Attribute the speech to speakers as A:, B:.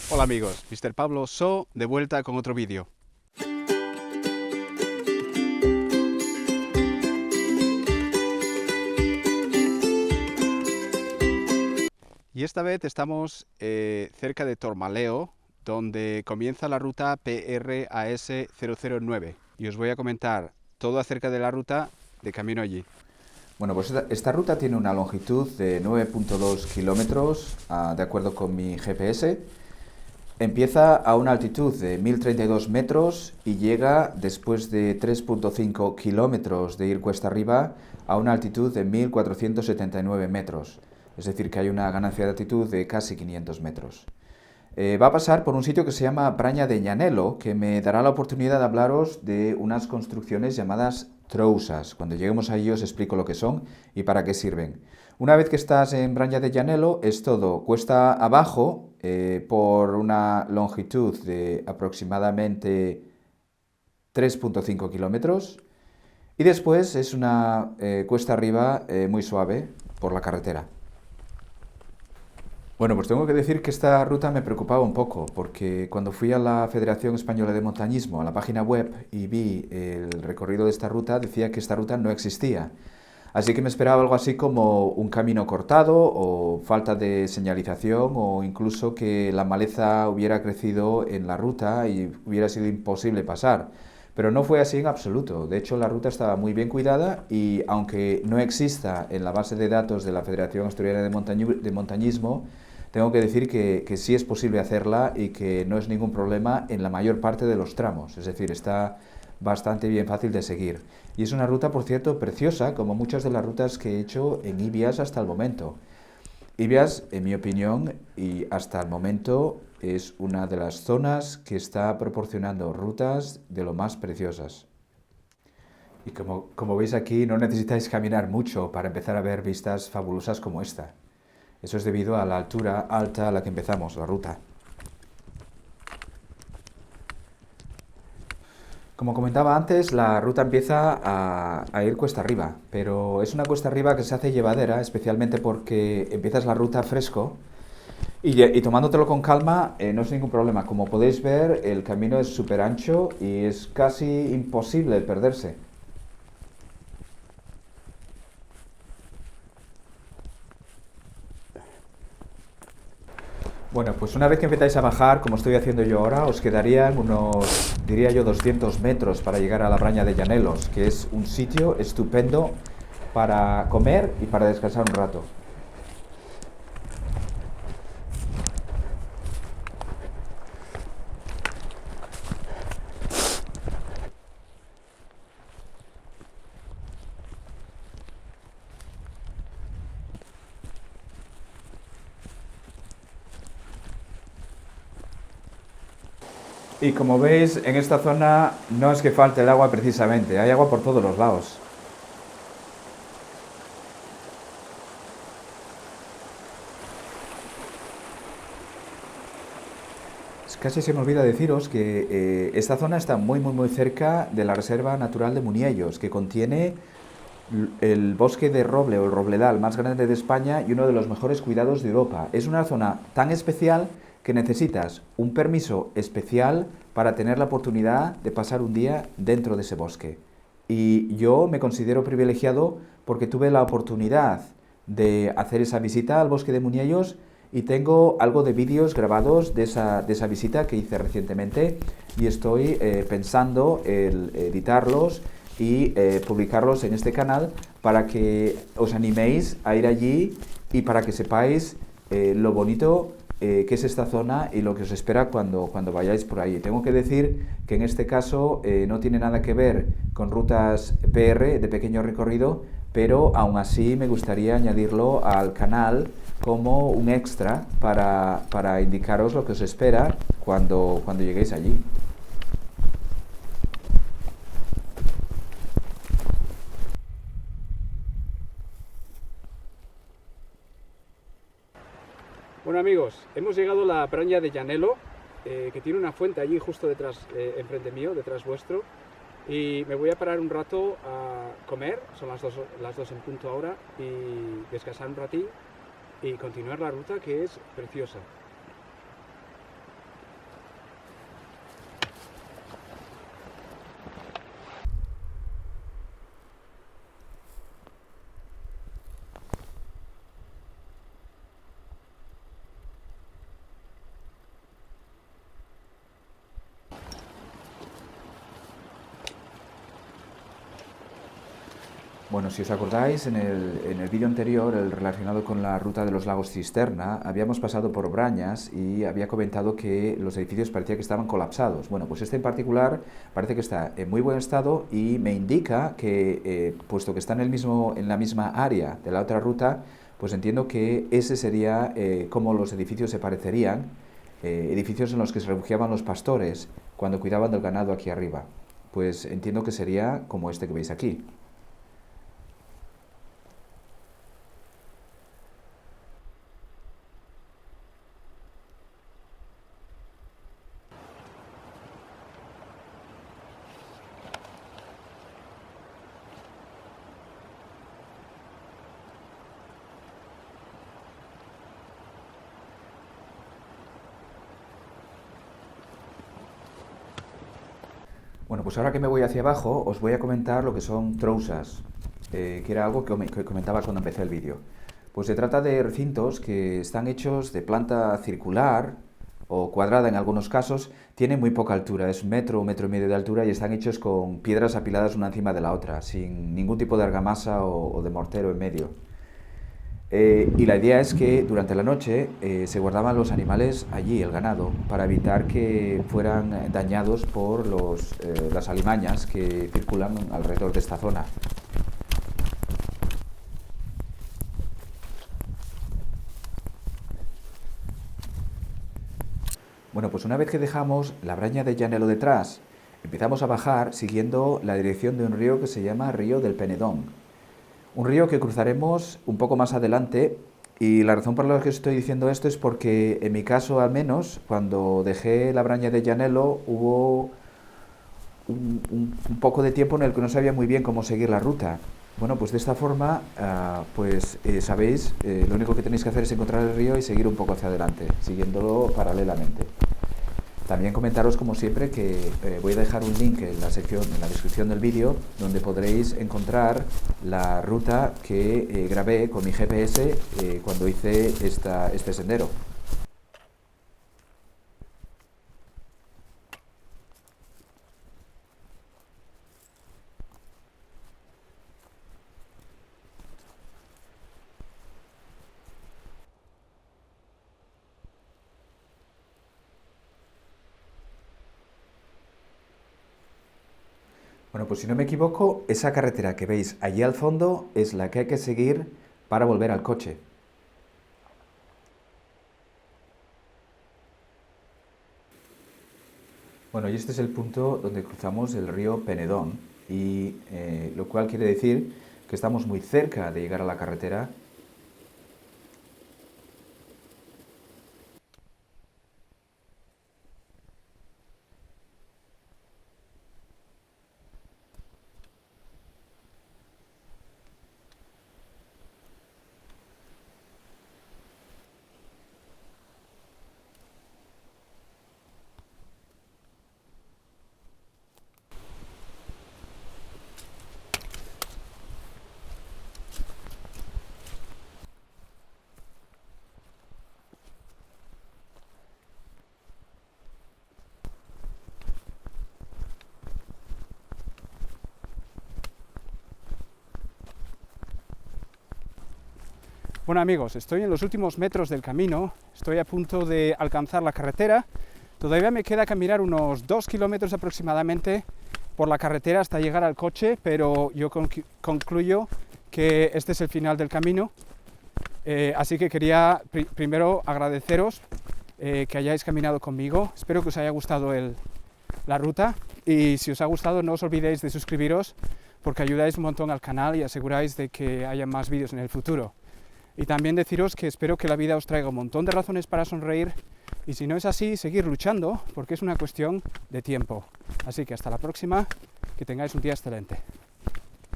A: Hola amigos, Mr. Pablo So, de vuelta con otro vídeo. Y esta vez estamos cerca de Tormaleo, donde comienza la ruta PRAS 009. Y os voy a comentar todo acerca de la ruta de camino allí.
B: Bueno, pues esta ruta tiene una longitud de 9.2 kilómetros, de acuerdo con mi GPS. Empieza a una altitud de 1032 metros y llega, después de 3.5 kilómetros de ir cuesta arriba, a una altitud de 1479 metros. Es decir, que hay una ganancia de altitud de casi 500 metros. Va a pasar por un sitio que se llama Braña de Llanelo, que me dará la oportunidad de hablaros de unas construcciones llamadas trousas. Cuando lleguemos a ello os explico lo que son y para qué sirven. Una vez que estás en Braña de Llanelo, es todo cuesta abajo por una longitud de aproximadamente 3.5 kilómetros y después es una cuesta arriba muy suave por la carretera. Bueno, pues tengo que decir que esta ruta me preocupaba un poco, porque cuando fui a la Federación Española de Montañismo, a la página web, y vi el recorrido de esta ruta, decía que esta ruta no existía. Así que me esperaba algo así como un camino cortado, o falta de señalización, o incluso que la maleza hubiera crecido en la ruta y hubiera sido imposible pasar. Pero no fue así en absoluto. De hecho, la ruta estaba muy bien cuidada y, aunque no exista en la base de datos de la Federación Asturiana de Montañismo, tengo que decir que sí es posible hacerla y que no es ningún problema en la mayor parte de los tramos. Es decir, está bastante bien fácil de seguir. Y es una ruta, por cierto, preciosa, como muchas de las rutas que he hecho en Ibias hasta el momento. Ibias, en mi opinión, y hasta el momento, es una de las zonas que está proporcionando rutas de lo más preciosas. Y como veis aquí, no necesitáis caminar mucho para empezar a ver vistas fabulosas como esta. Eso es debido a la altura alta a la que empezamos la ruta. Como comentaba antes, la ruta empieza a ir cuesta arriba, pero es una cuesta arriba que se hace llevadera, especialmente porque empiezas la ruta fresco y tomándotelo con calma no es ningún problema. Como podéis ver, el camino es súper ancho y es casi imposible perderse. Bueno, pues una vez que empezáis a bajar, como estoy haciendo yo ahora, os quedarían unos, diría yo, 200 metros para llegar a la Braña de Llanelos, que es un sitio estupendo para comer y para descansar un rato. Y como veis, en esta zona no es que falte el agua precisamente, hay agua por todos los lados. Casi se me olvida deciros que esta zona está muy cerca de la Reserva Natural de Muniellos, que contiene el bosque de roble o el robledal más grande de España y uno de los mejores cuidados de Europa. Es una zona tan especial que necesitas un permiso especial para tener la oportunidad de pasar un día dentro de ese bosque. Y yo me considero privilegiado porque tuve la oportunidad de hacer esa visita al bosque de Muniellos y tengo algo de vídeos grabados de esa visita que hice recientemente y estoy pensando en editarlos y publicarlos en este canal para que os animéis a ir allí y para que sepáis lo bonito que es esta zona y lo que os espera cuando vayáis por ahí. Tengo que decir que en este caso no tiene nada que ver con rutas PR de pequeño recorrido, pero aún así me gustaría añadirlo al canal como un extra para indicaros lo que os espera cuando lleguéis allí.
A: Bueno amigos, hemos llegado a la Braña de Llanelo, que tiene una fuente allí justo detrás, enfrente mío, detrás vuestro. Y me voy a parar un rato a comer, son las dos en punto ahora, y descansar un ratín y continuar la ruta, que es preciosa.
B: Bueno, si os acordáis, en el vídeo anterior, el relacionado con la ruta de los lagos Cisterna, habíamos pasado por Brañas y había comentado que los edificios parecía que estaban colapsados. Bueno, pues este en particular parece que está en muy buen estado y me indica que, puesto que está en la misma área de la otra ruta, pues entiendo que ese sería como los edificios se parecerían, edificios en los que se refugiaban los pastores cuando cuidaban del ganado aquí arriba. Pues entiendo que sería como este que veis aquí. Bueno, pues ahora que me voy hacia abajo, os voy a comentar lo que son trousas, que era algo que comentaba cuando empecé el vídeo. Pues se trata de recintos que están hechos de planta circular o cuadrada en algunos casos, tienen muy poca altura, es 1 metro y medio de altura y están hechos con piedras apiladas una encima de la otra, sin ningún tipo de argamasa o de mortero en medio. Y la idea es que durante la noche se guardaban los animales allí, el ganado, para evitar que fueran dañados por las alimañas que circulan alrededor de esta zona. Bueno, pues una vez que dejamos la Braña de Llanelo detrás, empezamos a bajar siguiendo la dirección de un río que se llama Río del Penedón. Un río que cruzaremos un poco más adelante, y la razón por la que estoy diciendo esto es porque en mi caso al menos, cuando dejé la Braña de Llanelo hubo un poco de tiempo en el que no sabía muy bien cómo seguir la ruta. Bueno, pues de esta forma, sabéis, lo único que tenéis que hacer es encontrar el río y seguir un poco hacia adelante, siguiéndolo paralelamente. También comentaros, como siempre, que voy a dejar un link en la descripción del vídeo, donde podréis encontrar la ruta que grabé con mi GPS cuando hice este sendero. Bueno, pues si no me equivoco, esa carretera que veis allí al fondo es la que hay que seguir para volver al coche. Bueno, y este es el punto donde cruzamos el río Penedón, y lo cual quiere decir que estamos muy cerca de llegar a la carretera.
A: Bueno amigos, estoy en los últimos metros del camino, estoy a punto de alcanzar la carretera. Todavía me queda caminar unos 2 kilómetros aproximadamente por la carretera hasta llegar al coche, pero yo concluyo que este es el final del camino. Así que quería primero agradeceros que hayáis caminado conmigo. Espero que os haya gustado la ruta, y si os ha gustado no os olvidéis de suscribiros, porque ayudáis un montón al canal y aseguráis de que haya más vídeos en el futuro. Y también deciros que espero que la vida os traiga un montón de razones para sonreír, y si no es así, seguir luchando, porque es una cuestión de tiempo. Así que hasta la próxima, que tengáis un día excelente.